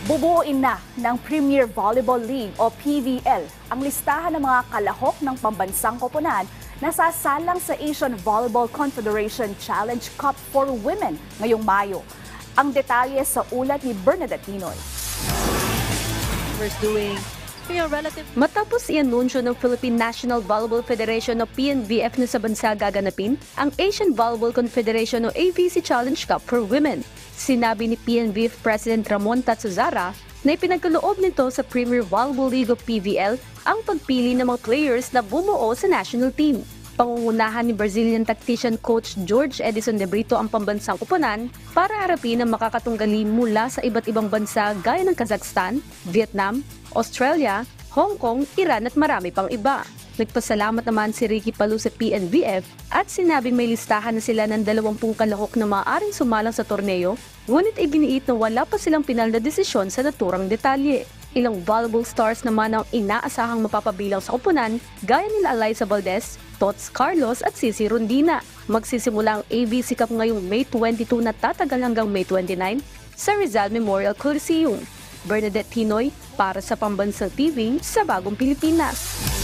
Bubuuin na ng Premier Volleyball League o PVL ang listahan ng mga kalahok ng pambansang koponan na sasalang sa Asian Volleyball Confederation Challenge Cup for Women ngayong Mayo. Ang detalye sa ulat ni Bernadette Tinoy. Matapos i-anunsyo ng Philippine National Volleyball Federation o PNVF na sa bansa gaganapin ang Asian Volleyball Confederation o AVC Challenge Cup for Women, sinabi ni PNVF President Ramon Tatsuzara na ipinagkaloob nito sa Premier Volleyball League o PVL ang pagpili ng mga players na bumuo sa national team. Pangungunahan ni Brazilian tactician coach George Edison de Brito ang pambansang koponan para harapin ang makakatunggali mula sa iba't ibang bansa gaya ng Kazakhstan, Vietnam, Australia, Hong Kong, Iran at marami pang iba. Nagpasalamat naman si Ricky Palu sa PNVF at sinabing may listahan na sila ng 20 kalahok na maaaring sumalang sa torneo, ngunit iginiit na wala pa silang pinal na desisyon sa naturang detalye. Ilang volleyball stars naman ang inaasahang mapapabilang sa koponan gaya nila Eliza Valdez, Tots Carlos at Cici Rondina. Magsisimula ang AVC Cup ngayong May 22 na tatagal hanggang May 29 sa Rizal Memorial Coliseum. Bernadette Tinoy para sa Pambansang TV sa Bagong Pilipinas.